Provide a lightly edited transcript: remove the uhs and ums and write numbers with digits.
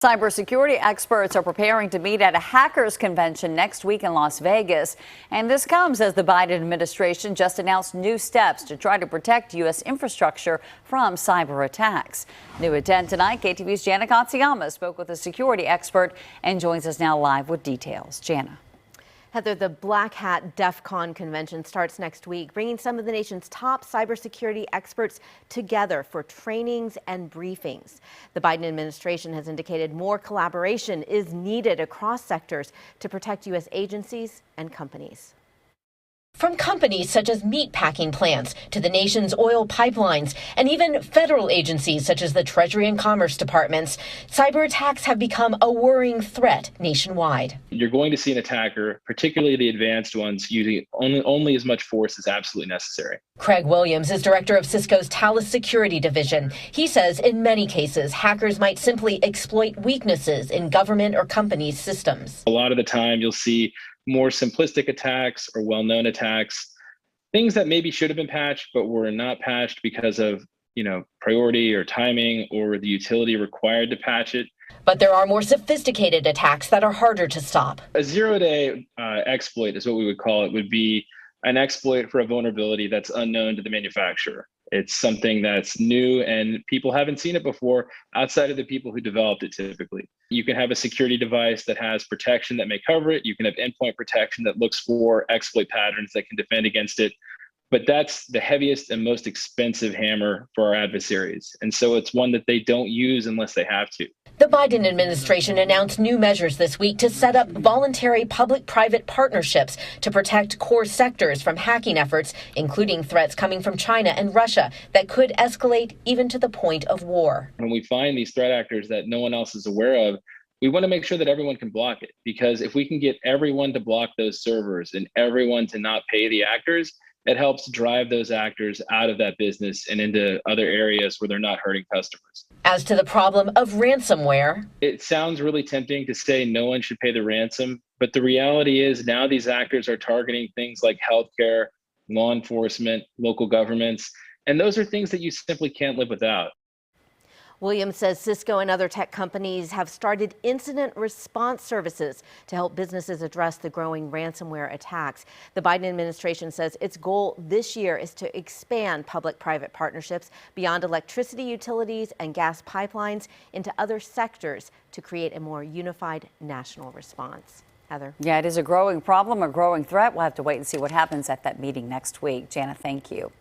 Cybersecurity experts are preparing to meet at a hackers convention next week in Las Vegas. And this comes as the Biden administration just announced new steps to try to protect U.S. infrastructure from cyber attacks. New at 10 tonight, KTVU's Jana Katsuyama spoke with a security expert and joins us now live with details. Jana. Heather, the Black Hat DEF CON convention starts next week, bringing some of the nation's top cybersecurity experts together for trainings and briefings. The Biden administration has indicated more collaboration is needed across sectors to protect U.S. agencies and companies. From companies such as meatpacking plants to the nation's oil pipelines and even federal agencies such as the Treasury and Commerce Departments, cyber attacks have become a worrying threat nationwide. You're going to see an attacker, particularly the advanced ones, using only as much force as absolutely necessary. Craig Williams is director of Cisco's Thales Security Division. He says in many cases, hackers might simply exploit weaknesses in government or companies' systems. A lot of the time you'll see more simplistic attacks or well-known attacks, things that maybe should have been patched but were not patched because of, priority or timing or the utility required to patch it. But there are more sophisticated attacks that are harder to stop. A zero-day exploit is what we would call it, would be an exploit for a vulnerability that's unknown to the manufacturer. It's something that's new and people haven't seen it before outside of the people who developed it typically. You can have a security device that has protection that may cover it. You can have endpoint protection that looks for exploit patterns that can defend against it. But that's the heaviest and most expensive hammer for our adversaries. And so it's one that they don't use unless they have to. The Biden administration announced new measures this week to set up voluntary public-private partnerships to protect core sectors from hacking efforts, including threats coming from China and Russia that could escalate even to the point of war. When we find these threat actors that no one else is aware of, we want to make sure that everyone can block it, because if we can get everyone to block those servers and everyone to not pay the actors, it helps drive those actors out of that business and into other areas where they're not hurting customers. As to the problem of ransomware, it sounds really tempting to say no one should pay the ransom, but the reality is now these actors are targeting things like healthcare, law enforcement, local governments, and those are things that you simply can't live without. Williams says Cisco and other tech companies have started incident response services to help businesses address the growing ransomware attacks. The Biden administration says its goal this year is to expand public-private partnerships beyond electricity utilities and gas pipelines into other sectors to create a more unified national response. Heather. Yeah, it is a growing problem, a growing threat. We'll have to wait and see what happens at that meeting next week. Jana, thank you.